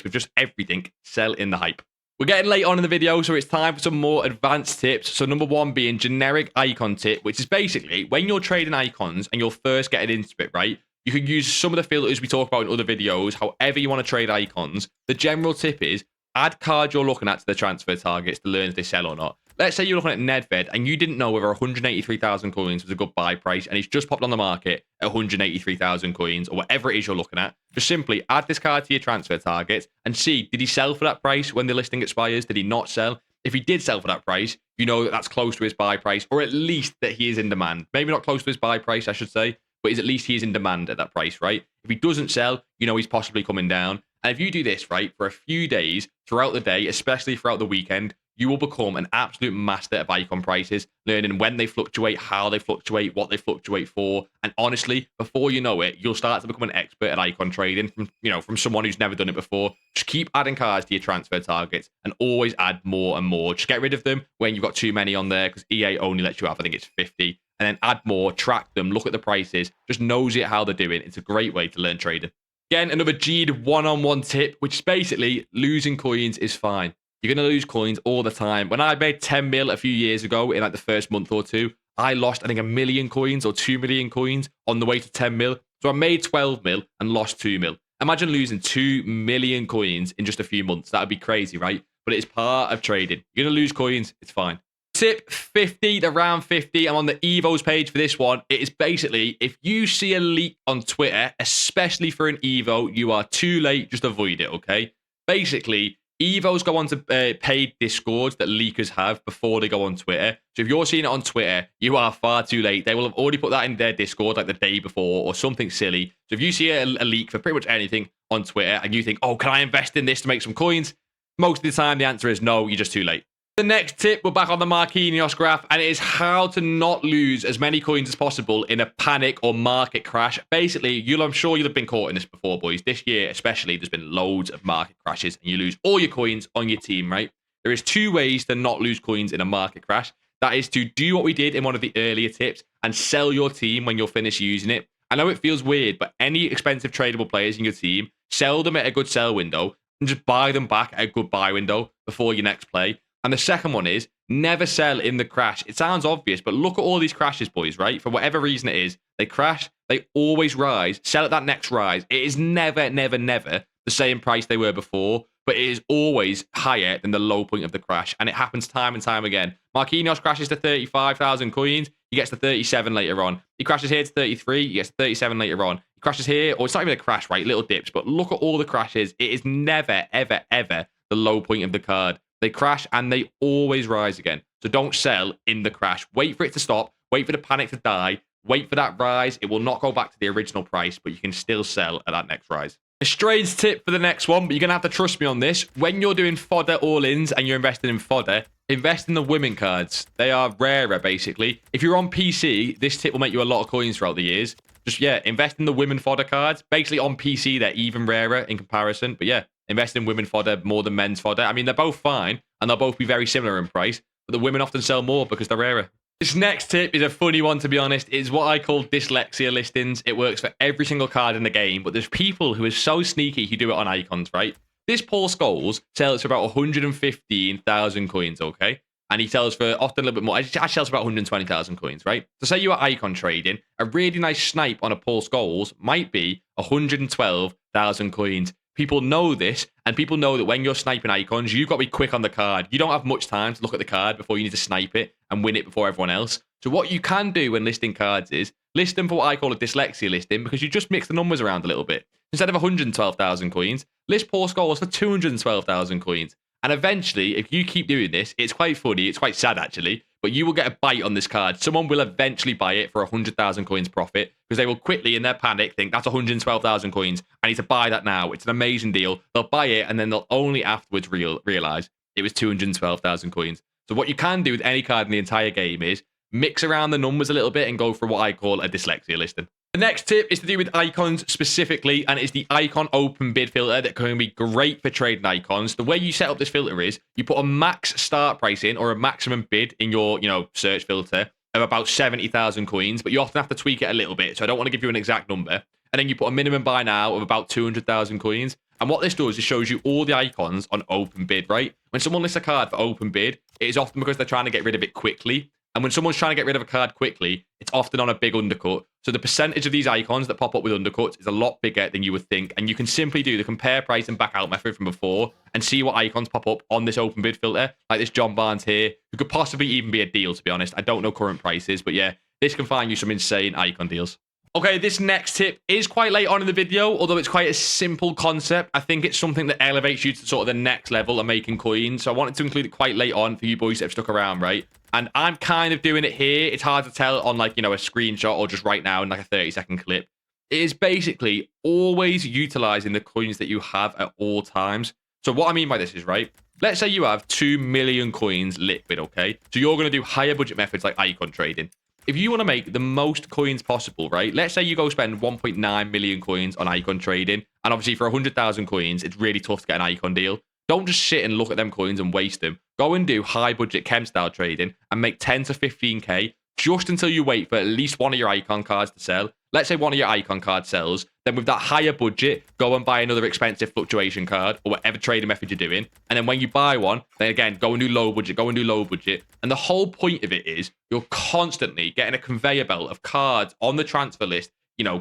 with just everything, sell in the hype. We're getting late on in the video, so it's time for some more advanced tips. So number 1 being generic icon tip, which is basically when you're trading icons and you're first getting into it, right? You can use some of the filters we talk about in other videos, however you want to trade icons. The general tip is add cards you're looking at to the transfer targets to learn if they sell or not. Let's say you're looking at Nedved and you didn't know whether 183,000 coins was a good buy price and it's just popped on the market at 183,000 coins or whatever it is you're looking at. Just simply add this card to your transfer targets and see, did he sell for that price when the listing expires? Did he not sell? If he did sell for that price, you know that that's close to his buy price, or at least that he is in demand. Maybe not close to his buy price, I should say, but at least he is in demand at that price, right? If he doesn't sell, you know he's possibly coming down. And if you do this, right, for a few days throughout the day, especially throughout the weekend, you will become an absolute master of icon prices, learning when they fluctuate, how they fluctuate, what they fluctuate for. And honestly, before you know it, you'll start to become an expert at icon trading from someone who's never done it before. Just keep adding cards to your transfer targets and always add more and more. Just get rid of them when you've got too many on there, because EA only lets you have, I think it's 50. And then add more, track them, look at the prices, just nosy at how they're doing. It's a great way to learn trading. Again, another G'd one-on-one tip, which is basically losing coins is fine. You're going to lose coins all the time. When I made 10 mil a few years ago, in like the first month or two, I lost, I think, 1 million coins or 2 million coins on the way to 10 mil. So I made 12 mil and lost 2 mil. Imagine losing 2 million coins in just a few months. That would be crazy, right? But it's part of trading. You're going to lose coins. It's fine. Tip 50 to round 50. I'm on the Evos page for this one. It is basically, if you see a leak on Twitter, especially for an Evo, you are too late. Just avoid it, okay? Basically, Evos go on to paid Discords that leakers have before they go on Twitter. So if you're seeing it on Twitter, you are far too late. They will have already put that in their Discord like the day before or something silly. So if you see a leak for pretty much anything on Twitter and you think, oh, can I invest in this to make some coins? Most of the time, the answer is no, you're just too late. The next tip, we're back on the Marquinhos graph, and it is how to not lose as many coins as possible in a panic or market crash. Basically, I'm sure you'll have been caught in this before, boys. This year, especially, there's been loads of market crashes, and you lose all your coins on your team, right? There is 2 ways to not lose coins in a market crash. That is to do what we did in one of the earlier tips and sell your team when you're finished using it. I know it feels weird, but any expensive tradable players in your team, sell them at a good sell window and just buy them back at a good buy window before your next play. And the second one is never sell in the crash. It sounds obvious, but look at all these crashes, boys, right? For whatever reason it is, they crash, they always rise, sell at that next rise. It is never, never, never the same price they were before, but it is always higher than the low point of the crash. And it happens time and time again. Marquinhos crashes to 35,000 coins. He gets to 37 later on. He crashes here to 33. He gets to 37 later on. He crashes here, or it's not even a crash, right? Little dips. But look at all the crashes. It is never, ever, ever the low point of the card. They crash and they always rise again. So don't sell in the crash. Wait for it to stop. Wait for the panic to die. Wait for that rise. It will not go back to the original price, but you can still sell at that next rise. A strange tip for the next one, but you're going to have to trust me on this. When you're doing fodder all-ins and you're investing in fodder, invest in the women cards. They are rarer, basically. If you're on PC, this tip will make you a lot of coins throughout the years. Just, invest in the women fodder cards. Basically, on PC, they're even rarer in comparison. But invest in women fodder more than men's fodder. I mean, they're both fine, and they'll both be very similar in price, but the women often sell more because they're rarer. This next tip is a funny one, to be honest. It's what I call dyslexia listings. It works for every single card in the game, but there's people who are so sneaky who do it on icons, right? This Paul Scholes sells for about 115,000 coins, okay? And he sells for often a little bit more. He sells for about 120,000 coins, right? So say you are icon trading, a really nice snipe on a Paul Scholes might be 112,000 coins. People know this, and people know that when you're sniping icons, you've got to be quick on the card. You don't have much time to look at the card before you need to snipe it and win it before everyone else. So what you can do when listing cards is list them for what I call a dyslexia listing, because you just mix the numbers around a little bit. Instead of 112,000 coins, list Paul Scholes for 212,000 coins. And eventually, if you keep doing this, it's quite funny. It's quite sad, actually. But you will get a bite on this card. Someone will eventually buy it for 100,000 coins profit, because they will quickly, in their panic, think that's 112,000 coins. I need to buy that now. It's an amazing deal. They'll buy it, and then they'll only afterwards realize it was 212,000 coins. So what you can do with any card in the entire game is mix around the numbers a little bit and go for what I call a dyslexia listing. The next tip is to do with icons specifically, and it's the icon open bid filter that can be great for trading icons. The way you set up this filter is you put a max start price in, or a maximum bid in your, search filter of about 70,000 coins, but you often have to tweak it a little bit. So I don't want to give you an exact number. And then you put a minimum buy now of about 200,000 coins. And what this does is shows you all the icons on open bid, right? When someone lists a card for open bid, it is often because they're trying to get rid of it quickly. And when someone's trying to get rid of a card quickly, it's often on a big undercut. So the percentage of these icons that pop up with undercuts is a lot bigger than you would think. And you can simply do the compare price and back out method from before and see what icons pop up on this open bid filter, like this John Barnes here, who could possibly even be a deal, to be honest. I don't know current prices, but this can find you some insane icon deals. Okay, this next tip is quite late on in the video, although it's quite a simple concept. I think it's something that elevates you to sort of the next level of making coins. So I wanted to include it quite late on for you boys that have stuck around, right? And I'm kind of doing it here. It's hard to tell on like, a screenshot or just right now in like a 30-second clip. It is basically always utilizing the coins that you have at all times. So what I mean by this is, right, let's say you have 2 million coins liquid, okay? So you're going to do higher budget methods like icon trading. If you want to make the most coins possible, right? Let's say you go spend 1.9 million coins on icon trading. And obviously for 100,000 coins, it's really tough to get an icon deal. Don't just sit and look at them coins and waste them. Go and do high budget chem style trading and make 10 to 15k just until you wait for at least one of your icon cards to sell. Let's say one of your icon cards sells. Then with that higher budget, go and buy another expensive fluctuation card or whatever trading method you're doing. And then when you buy one, then again, go and do low budget, go and do low budget. And the whole point of it is you're constantly getting a conveyor belt of cards on the transfer list,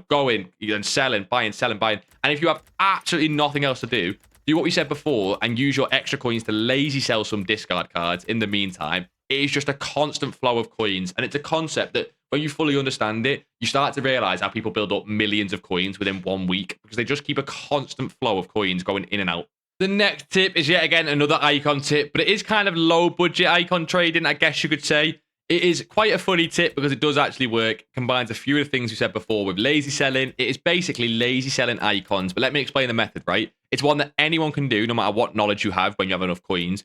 going and selling, buying, selling, buying. And if you have absolutely nothing else to do what we said before and use your extra coins to lazy sell some discard cards in the meantime. It is just a constant flow of coins. And it's a concept that when you fully understand it, you start to realize how people build up millions of coins within 1 week because they just keep a constant flow of coins going in and out. The next tip is yet again another icon tip, but it is kind of low budget icon trading, I guess you could say. It is quite a funny tip because it does actually work. It combines a few of the things we said before with lazy selling. It is basically lazy selling icons, but let me explain the method, right? It's one that anyone can do no matter what knowledge you have when you have enough coins.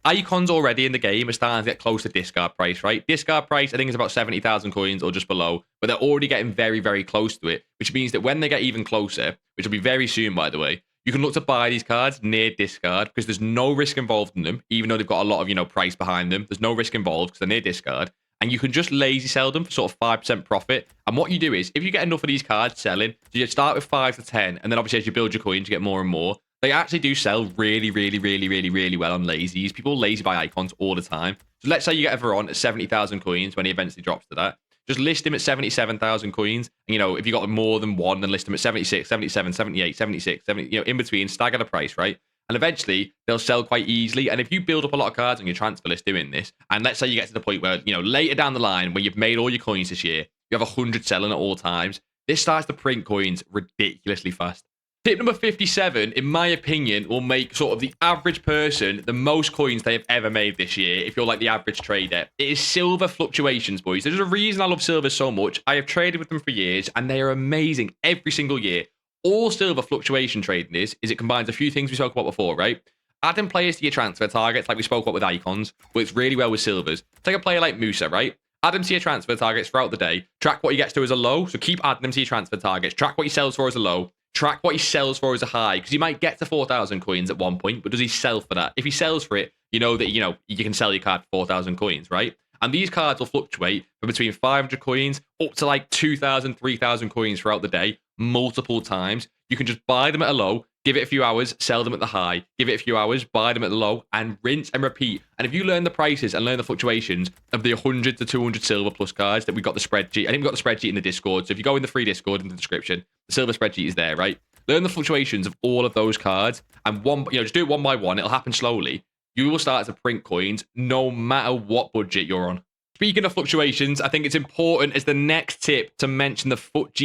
Icons already in the game are starting to get close to discard price, right? Discard price, I think, is about 70,000 coins or just below, but they're already getting very, very close to it, which means that when they get even closer, which will be very soon, by the way, you can look to buy these cards near discard because there's no risk involved in them, even though they've got a lot of, price behind them. There's no risk involved because they're near discard. And you can just lazy sell them for sort of 5% profit. And what you do is, if you get enough of these cards selling, so you start with 5 to 10, and then obviously as you build your coins, you get more and more. They actually do sell really, really, really, really, really well on lazies. People lazy buy icons all the time. So let's say you get a Veron at 70,000 coins when he eventually drops to that. Just list him at 77,000 coins. And, if you got more than one, then list him at 76, 77, 78, 76, 70, in between, stagger the price, right? And eventually, they'll sell quite easily. And if you build up a lot of cards on your transfer list doing this, and let's say you get to the point where, later down the line, when you've made all your coins this year, you have 100 selling at all times, this starts to print coins ridiculously fast. Tip number 57, in my opinion, will make sort of the average person the most coins they have ever made this year, if you're like the average trader. It is silver fluctuations, boys. There's a reason I love silver so much. I have traded with them for years, and they are amazing every single year. All silver fluctuation trading is it combines a few things we spoke about before, right? Adding players to your transfer targets, like we spoke about with icons, works really well with silvers. Take a player like Musa, right? Add him to your transfer targets throughout the day. Track what he gets to as a low, so keep adding them to your transfer targets. Track what he sells for as a low. Track what he sells for as a high, because he might get to 4,000 coins at one point, but does he sell for that? If he sells for it, you know that, you can sell your card for 4,000 coins, right? And these cards will fluctuate from between 500 coins up to like 2,000, 3,000 coins throughout the day, multiple times. You can just buy them at a low, give it a few hours, sell them at the high, give it a few hours, buy them at the low, and rinse and repeat. And if you learn the prices and learn the fluctuations of the 100 to 200 silver plus cards that we got the spreadsheet, I think we got the spreadsheet in the Discord. So if you go in the free Discord in the description, the silver spreadsheet is there, right? Learn the fluctuations of all of those cards, and just do it one by one. It'll happen slowly. You will start to print coins no matter what budget you're on. Speaking of fluctuations, I think it's important as the next tip to mention the FUT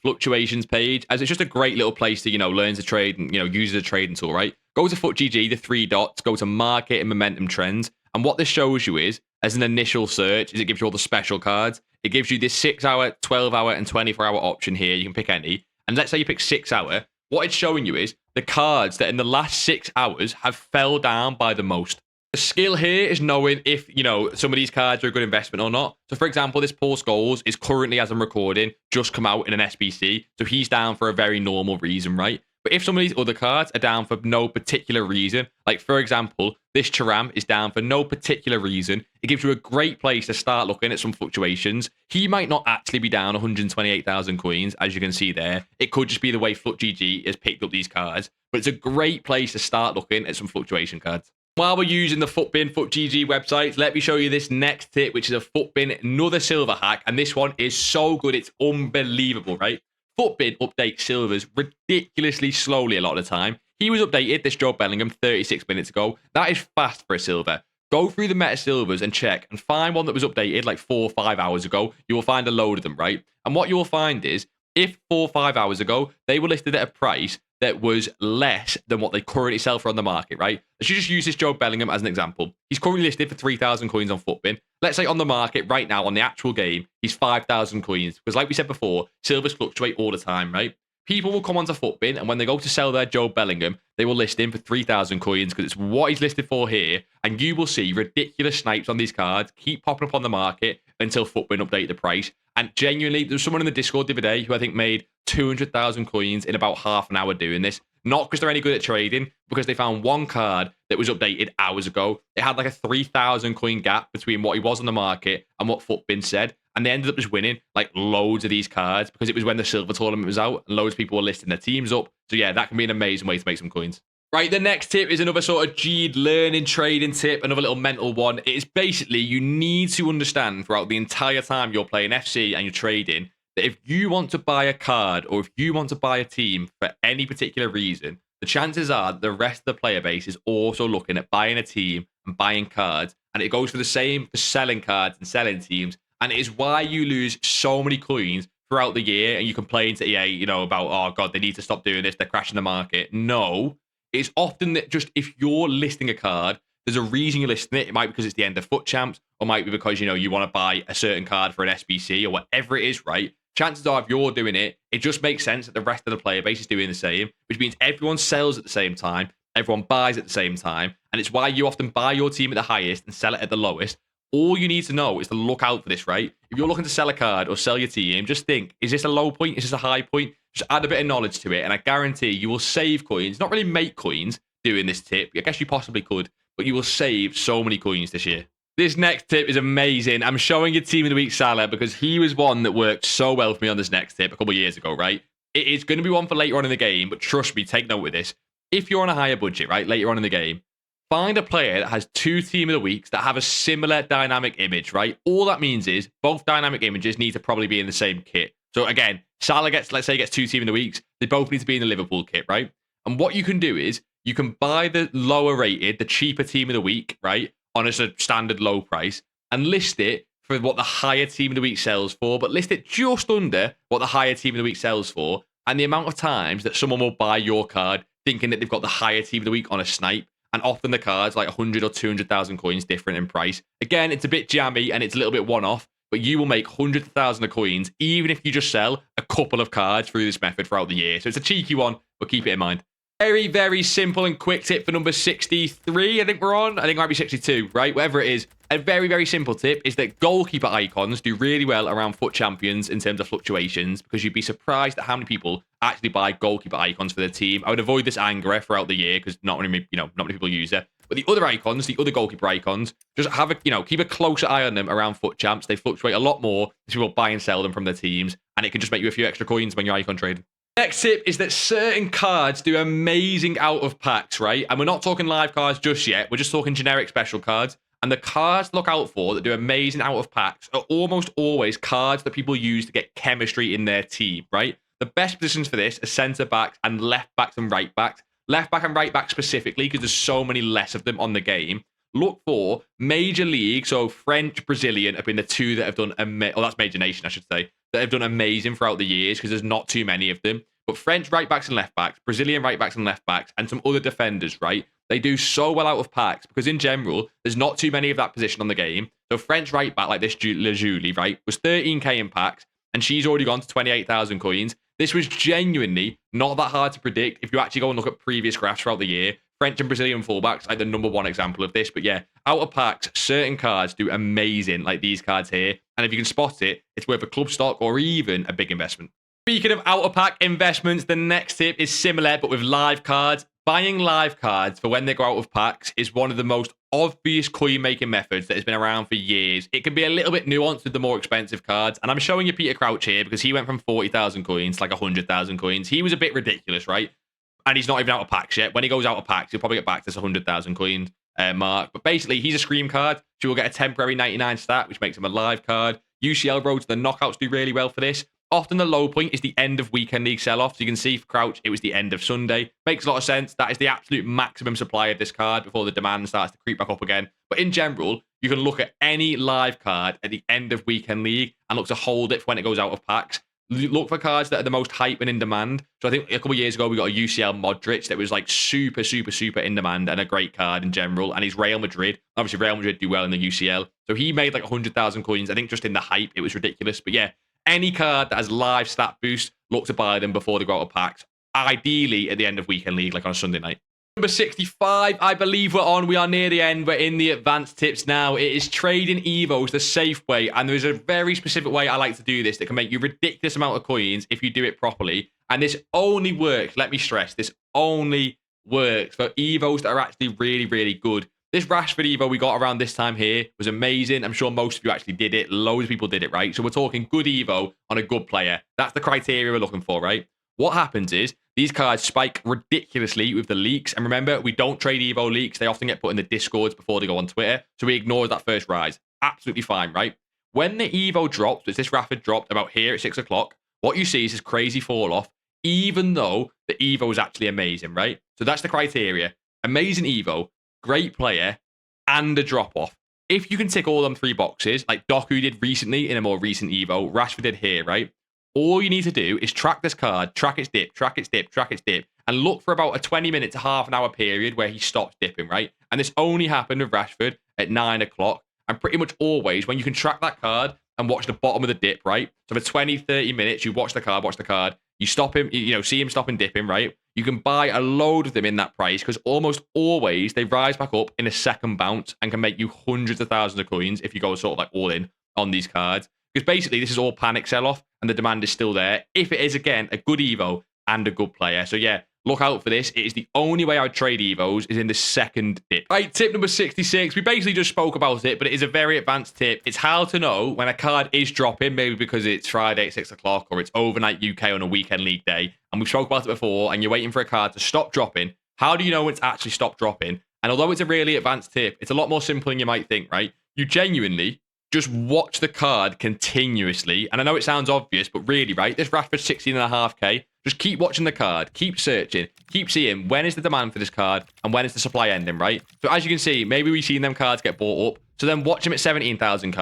fluctuations page, as it's just a great little place to, learn to trade and, use as a trading tool, right? Go to FUT, the 3 dots, go to market and momentum trends. And what this shows you is, as an initial search, is it gives you all the special cards. It gives you this 6-hour, 12-hour, and 24-hour option here. You can pick any. And let's say you pick 6-hour. What it's showing you is the cards that in the last 6 hours have fell down by the most. The skill here is knowing if, some of these cards are a good investment or not. So, for example, this Paul Scholes is currently, as I'm recording, just come out in an SBC. So he's down for a very normal reason, right? But if some of these other cards are down for no particular reason, like, for example, this Charam is down for no particular reason, it gives you a great place to start looking at some fluctuations. He might not actually be down 128,000 coins, as you can see there. It could just be the way FUT has picked up these cards. But it's a great place to start looking at some fluctuation cards. While we're using the FUTBin, FUTGG websites, let me show you this next tip, which is a FUTBin, another silver hack. And this one is so good, it's unbelievable, right? FUTBin updates silvers ridiculously slowly a lot of the time. He was updated, this Joe Bellingham, 36 minutes ago. That is fast for a silver. Go through the meta silvers and check and find one that was updated like 4 or 5 hours ago. You will find a load of them, right? And what you will find is If 4 or 5 hours ago, they were listed at a price that was less than what they currently sell for on the market, right? Let's just use this Joe Bellingham as an example. He's currently listed for 3,000 coins on Futbin. Let's say on the market right now, on the actual game, he's 5,000 coins. Because like we said before, silvers fluctuate all the time, right? People will come onto Futbin, and when they go to sell their Joe Bellingham, they will list him for 3,000 coins because it's what he's listed for here. And you will see ridiculous snipes on these cards keep popping up on the market until Futbin update the price. And genuinely, there's someone in the Discord the other day who I think made 200,000 coins in about half an hour doing this. Not because they're any good at trading, because they found one card that was updated hours ago. It had like a 3,000 coin gap between what he was on the market and what Futbin said. And they ended up just winning like loads of these cards because it was when the silver tournament was out and loads of people were listing their teams up. So yeah, that can be an amazing way to make some coins. Right, the next tip is another sort of G'd learning trading tip, another little mental one. It is basically you need to understand throughout the entire time you're playing FC and you're trading that if you want to buy a card or if you want to buy a team for any particular reason, the chances are that the rest of the player base is also looking at buying a team and buying cards. And it goes for the same for selling cards and selling teams. And it is why you lose so many coins throughout the year and you complain to EA, you know, about, oh God, they need to stop doing this. They're crashing the market. No. It's often that just if you're listing a card, there's a reason you're listing it. It might be because it's the end of FUT Champs, or it might be because, you know, you want to buy a certain card for an SBC or whatever it is, right? Chances are if you're doing it, it just makes sense that the rest of the player base is doing the same, which means everyone sells at the same time, everyone buys at the same time, and it's why you often buy your team at the highest and sell it at the lowest. All you need to know is to look out for this, right? If you're looking to sell a card or sell your team, just think, is this a low point? Is this a high point? Just add a bit of knowledge to it, and I guarantee you will save coins. Not really make coins doing this tip. I guess you possibly could, but you will save so many coins this year. This next tip is amazing. I'm showing your team of the week, Salah, because he was one that worked so well for me on this next tip a couple of years ago, right? It is going to be one for later on in the game, but trust me, take note of this. If you're on a higher budget, right, later on in the game, find a player that has 2 team of the weeks that have a similar dynamic image, right? All that means is both dynamic images need to probably be in the same kit. So again, Salah gets, let's say, gets 2 team of the weeks. They both need to be in the Liverpool kit, right? And what you can do is you can buy the lower rated, the cheaper team of the week, right? On a standard low price and list it for what the higher team of the week sells for, but list it just under what the higher team of the week sells for. And the amount of times that someone will buy your card thinking that they've got the higher team of the week on a snipe. And often the cards like 100 or 200,000 coins different in price. Again, it's a bit jammy and it's a little bit one-off, but you will make hundreds of thousands of coins even if you just sell a couple of cards through this method throughout the year. So it's a cheeky one, but keep it in mind. Very, very simple and quick tip for number 63, I think we're on. I think it might be 62, right? Whatever it is. A very, very simple tip is that goalkeeper icons do really well around FUT Champions in terms of fluctuations because you'd be surprised at how many people actually buy goalkeeper icons for their team. I would avoid this Angara throughout the year because not many people use it. But the other icons, the other goalkeeper icons, just have a, keep a closer eye on them around FUT Champs. They fluctuate a lot more as people buy and sell them from their teams, and it can just make you a few extra coins when you're icon trading. Next tip is that certain cards do amazing out of packs, right? And we're not talking live cards just yet. We're just talking generic special cards. And the cards to look out for that do amazing out of packs are almost always cards that people use to get chemistry in their team, right? The best positions for this are centre backs and left backs and right backs. Left back and right back specifically because there's so many less of them on the game. Look for Major League, so French, Brazilian have been the two that have done, that's Major Nation, I should say, that have done amazing throughout the years because there's not too many of them. But French right backs and left backs, Brazilian right backs and left backs, and some other defenders, right? They do so well out of packs because in general, there's not too many of that position on the game. So French right back like this Julie, right, was 13k in packs, and she's already gone to 28,000 coins. This was genuinely not that hard to predict if you actually go and look at previous graphs throughout the year. French and Brazilian fullbacks like the #1 example of this. But yeah, out of packs, certain cards do amazing, like these cards here. And if you can spot it, it's worth a club stock or even a big investment. Speaking of out of pack investments, the next tip is similar, but with live cards. Buying live cards for when they go out of packs is one of the most obvious coin making methods that has been around for years. It can be a little bit nuanced with the more expensive cards. And I'm showing you Peter Crouch here because he went from 40,000 coins to like 100,000 coins. He was a bit ridiculous, right? And he's not even out of packs yet. When he goes out of packs, he'll probably get back to this 100,000 coins mark. But basically, he's a Scream card. So you'll get a temporary 99 stat, which makes him a live card. UCL roads, the knockouts do really well for this. Often the low point is the end of weekend league sell-off. So you can see for Crouch, it was the end of Sunday. Makes a lot of sense. That is the absolute maximum supply of this card before the demand starts to creep back up again. But in general, you can look at any live card at the end of weekend league and look to hold it for when it goes out of packs. look for cards that are the most hype and in demand. So I think a couple of years ago, we got a UCL Modric that was like super, super, super in demand and a great card in general. And he's Real Madrid. Obviously, Real Madrid do well in the UCL. So he made like 100,000 coins. I think just in the hype, it was ridiculous. But yeah, any card that has live stat boost, look to buy them before they go out of packs. Ideally at the end of weekend league, like on a Sunday night. Number 65, I believe we're on. We are near the end. We're in the advanced tips now. It is trading Evos the safe way. And there's a very specific way I like to do this that can make you a ridiculous amount of coins if you do it properly. And this only works, let me stress, this only works for Evos that are actually really, really good. This Rashford Evo we got around this time here was amazing. I'm sure most of you actually did it. Loads of people did it, right? So we're talking good Evo on a good player. That's the criteria we're looking for, right? What happens is these cards spike ridiculously with the leaks. And remember, we don't trade Evo leaks. They often get put in the Discords before they go on Twitter. So we ignore that first rise. Absolutely fine, right? When the Evo drops, which this Rashford dropped about here at 6 o'clock, what you see is this crazy fall off, even though the Evo is actually amazing, right? So that's the criteria. Amazing Evo, great player, and a drop off. If you can tick all them 3 boxes, like Doku did recently in a more recent Evo, Rashford did here, right? All you need to do is track this card, track its dip, track its dip, track its dip, and look for about a 20-minute to half an hour period where he stops dipping, right? And this only happened with Rashford at 9 o'clock. And pretty much always, when you can track that card and watch the bottom of the dip, right? So for 20, 30 minutes, you watch the card, you stop him, see him stopping dipping, right? You can buy a load of them in that price because almost always they rise back up in a second bounce and can make you hundreds of thousands of coins if you go sort of like all in on these cards. Because basically, this is all panic sell-off, and the demand is still there. If it is, again, a good Evo and a good player. So yeah, look out for this. It is the only way I would trade Evos is in the second dip. Right, tip number 66. We basically just spoke about it, but it is a very advanced tip. It's how to know when a card is dropping, maybe because it's Friday at 6 o'clock or it's overnight UK on a weekend league day. And we've spoke about it before, and you're waiting for a card to stop dropping. How do you know when it's actually stopped dropping? And although it's a really advanced tip, it's a lot more simple than you might think, right? You genuinely just watch the card continuously. And I know it sounds obvious, but really, right? This Rashford 16.5k. Just keep watching the card. Keep searching. Keep seeing when is the demand for this card and when is the supply ending, right? So as you can see, maybe we've seen them cards get bought up. So then watch them at 17,000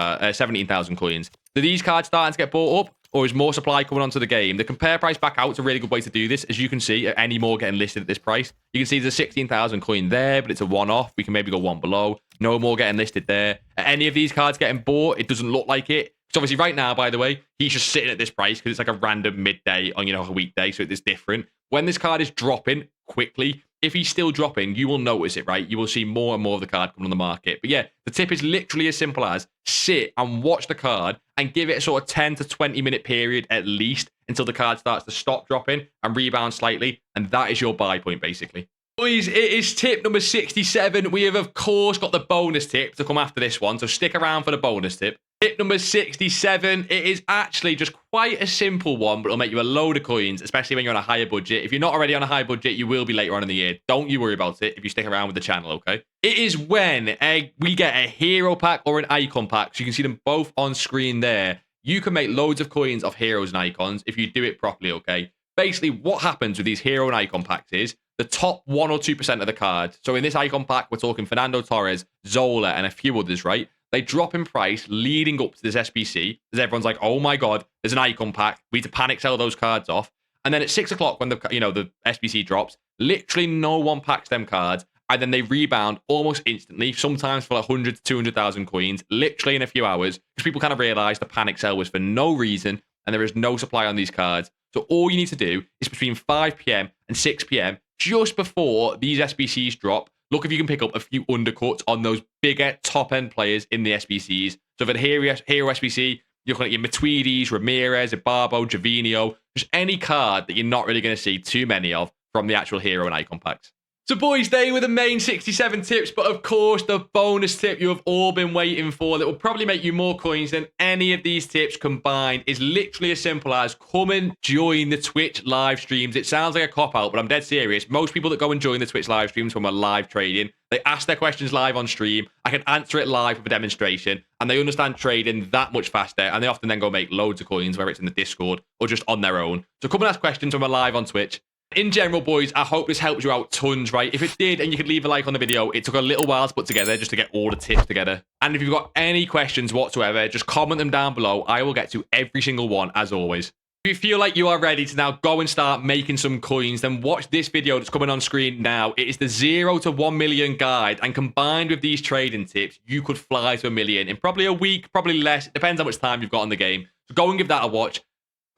coins. Do these cards starting to get bought up? Or is more supply coming onto the game? The compare price back out is a really good way to do this. As you can see, any more getting listed at this price. You can see there's a 16,000 coin there, but it's a one-off. We can maybe go one below. No more getting listed there. Are any of these cards getting bought? It doesn't look like it. So obviously right now, by the way, he's just sitting at this price because it's like a random midday on, a weekday. So it's different. When this card is dropping quickly, if he's still dropping, you will notice it, right? You will see more and more of the card coming on the market. But yeah, the tip is literally as simple as sit and watch the card and give it a sort of 10 to 20 minute period at least until the card starts to stop dropping and rebound slightly. And that is your buy point, basically. Boys, it is tip number 67. We have, of course, got the bonus tip to come after this one. So stick around for the bonus tip. Tip number 67, it is actually just quite a simple one, but it'll make you a load of coins, especially when you're on a higher budget. If you're not already on a high budget, you will be later on in the year. Don't you worry about it if you stick around with the channel, okay? It is when we get a hero pack or an icon pack. So you can see them both on screen there. You can make loads of coins off heroes and icons if you do it properly, okay? Basically, what happens with these hero and icon packs is the top 1 or 2% of the cards. So in this icon pack, we're talking Fernando Torres, Zola, and a few others, right? They drop in price leading up to this SBC, as everyone's like, oh my God, there's an icon pack. We need to panic sell those cards off. And then at 6 o'clock, when the SBC drops, literally no one packs them cards. And then they rebound almost instantly, sometimes for like 100 to 200,000 coins, literally in a few hours, because people kind of realize the panic sell was for no reason and there is no supply on these cards. So all you need to do is between 5 p.m. and 6 p.m., just before these SBCs drop, look if you can pick up a few undercuts on those bigger top-end players in the SBCs. So for the Hero SBC, you're looking at your Matuidis, Ramirez, Ibarbo, Javinho, just any card that you're not really going to see too many of from the actual hero and icon packs. So boys, they were the main 67 tips, but of course the bonus tip you have all been waiting for that will probably make you more coins than any of these tips combined is literally as simple as come and join the Twitch live streams. It sounds like a cop-out, but I'm dead serious. Most people that go and join the Twitch live streams when we're live trading, they ask their questions live on stream. I can answer it live with a demonstration, and they understand trading that much faster, and they often then go make loads of coins, whether it's in the Discord or just on their own. So come and ask questions when we're live on Twitch. In general, boys, I hope this helped you out tons, right? If it did, and you could leave a like on the video, it took a little while to put together just to get all the tips together. And if you've got any questions whatsoever, just comment them down below. I will get to every single one, as always. If you feel like you are ready to now go and start making some coins, then watch this video that's coming on screen now. It is the 0 to 1 million guide, and combined with these trading tips, you could fly to 1 million in probably a week, probably less. It depends how much time you've got on the game. So go and give that a watch.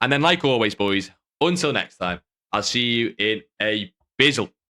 And then, like always, boys, until next time, I'll see you in a bizzle.